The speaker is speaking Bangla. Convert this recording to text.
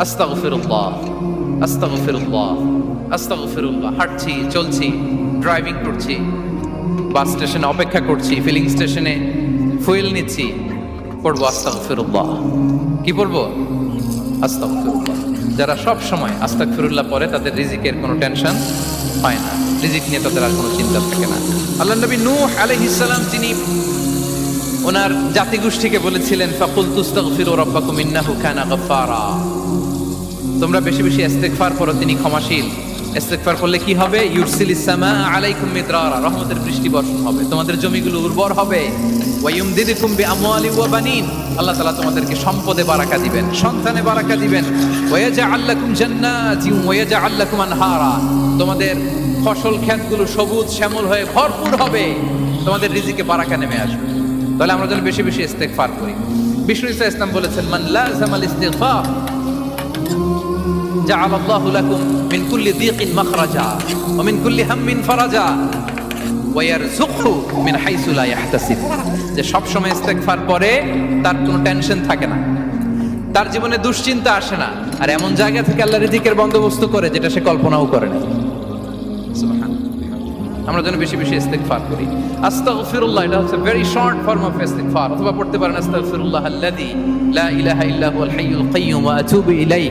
আস্তাগফিরুল্লাহ, আস্তাগফিরুল্লাহ, আস্তাগফিরুল্লাহ। হাঁটছি, চলছি, ড্রাইভিং করছি, বাস স্টেশনে অপেক্ষা করছি, ফিলিং স্টেশনে ফুয়েল নিচ্ছি, পড়বো আস্তাগফিরুল্লাহ। কি পড়বো? আস্তাগফিরুল্লাহ। যারা সব সময় আস্তাগফিরুল্লাহ পড়ে তাদের রিজিকের কোনো টেনশন হয় না, রিজিক নিয়ে তাদের আর কোনো চিন্তা থাকে না। আল্লাহ নবী নূহ আলাইহিস সালাম তিনি ওনার জাতিগোষ্ঠীকে বলেছিলেন, ফাকুলতু আস্তাগফিরু রাব্বাকুম ইন্নাহু কানা গাফফারা। তোমরা বেশি বেশি ইস্তেগফার করো, তিনি ক্ষমাশীল। ইস্তেগফার করলে কি হবে? ইউরসিলিস সামা আলাইকুম মিদরারা, রহমতের বৃষ্টি বর্ষণ হবে, তোমাদের জমিগুলো উর্বর হবে। ওয়া ইউমদিদুকুম বিআমওয়ালি ওয়া বানিন, আল্লাহ তাআলা তোমাদেরকে সম্পদে বারাকা দিবেন, সন্তানে বারাকা দিবেন। ওয়া ইয়াজআল লাকুম জান্নাতিন ওয়া ইয়াজআল লাকুম আনহারা, তোমাদের ফসল ক্ষেতগুলো সবুজ শ্যামল হয়ে ভরপুর হবে, তোমাদের রিজিকে বারাকা নেমে আসবে। তাহলে আমরা যেন বেশি বেশি ইস্তেগফার করি। বিষ্ণু ইসা ইসলাম বলেছেন, মান লাযামাল ইস্তিগফার জাআলাল্লাহু লাকুম মিন কুল্লি দীকিন মাখরাজা ওয়া মিন কুল্লি হাম্মিন ফারাজা ওয়া ইয়ারযুকহু মিন হাইসু লা ইয়াহতাসিব। যে সব সময় ইস্তেগফার করে তার কোনো টেনশন থাকে না, তার জীবনে দুশ্চিন্তা আসে না, আর এমন জায়গা থেকে আল্লাহ রিজিকের বন্দোবস্ত করে যেটা সে কল্পনাও করে না। সুবহানাল্লাহ। আমরা যেন বেশি বেশি ইস্তেগফার করি। আস্তাগফিরুল্লাহ, এটা হচ্ছে ভেরি শর্ট ফর্ম অফ ইস্তেগফার। অথবা পড়তে পারেন আস্তাগফিরুল্লাহ আল্লাযী লা ইলাহা ইল্লা হুয়াল হাইয়ুল কাইয়্যুম ওয়া আতুবু ইলাইহি।